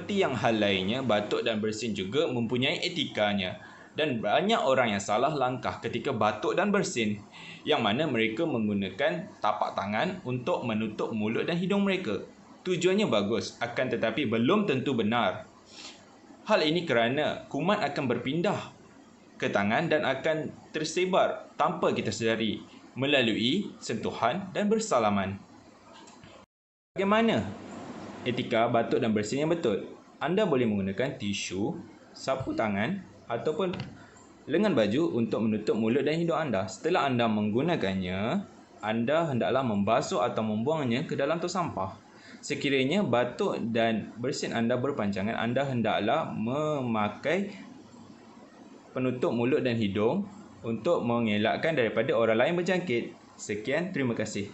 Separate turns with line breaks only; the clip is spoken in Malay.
Seperti yang hal lainnya, batuk dan bersin juga mempunyai etikanya. Dan banyak orang yang salah langkah ketika batuk dan bersin, yang mana mereka menggunakan tapak tangan untuk menutup mulut dan hidung mereka. Tujuannya bagus, akan tetapi belum tentu benar. Hal ini kerana kuman akan berpindah ke tangan dan akan tersebar tanpa kita sedari melalui sentuhan dan bersalaman. Bagaimana etika batuk dan bersin yang betul? Anda boleh menggunakan tisu, sapu tangan ataupun lengan baju untuk menutup mulut dan hidung anda. Setelah anda menggunakannya, anda hendaklah membasuh atau membuangnya ke dalam tong sampah. Sekiranya batuk dan bersin anda berpanjangan, anda hendaklah memakai penutup mulut dan hidung untuk mengelakkan daripada orang lain berjangkit. Sekian, terima kasih.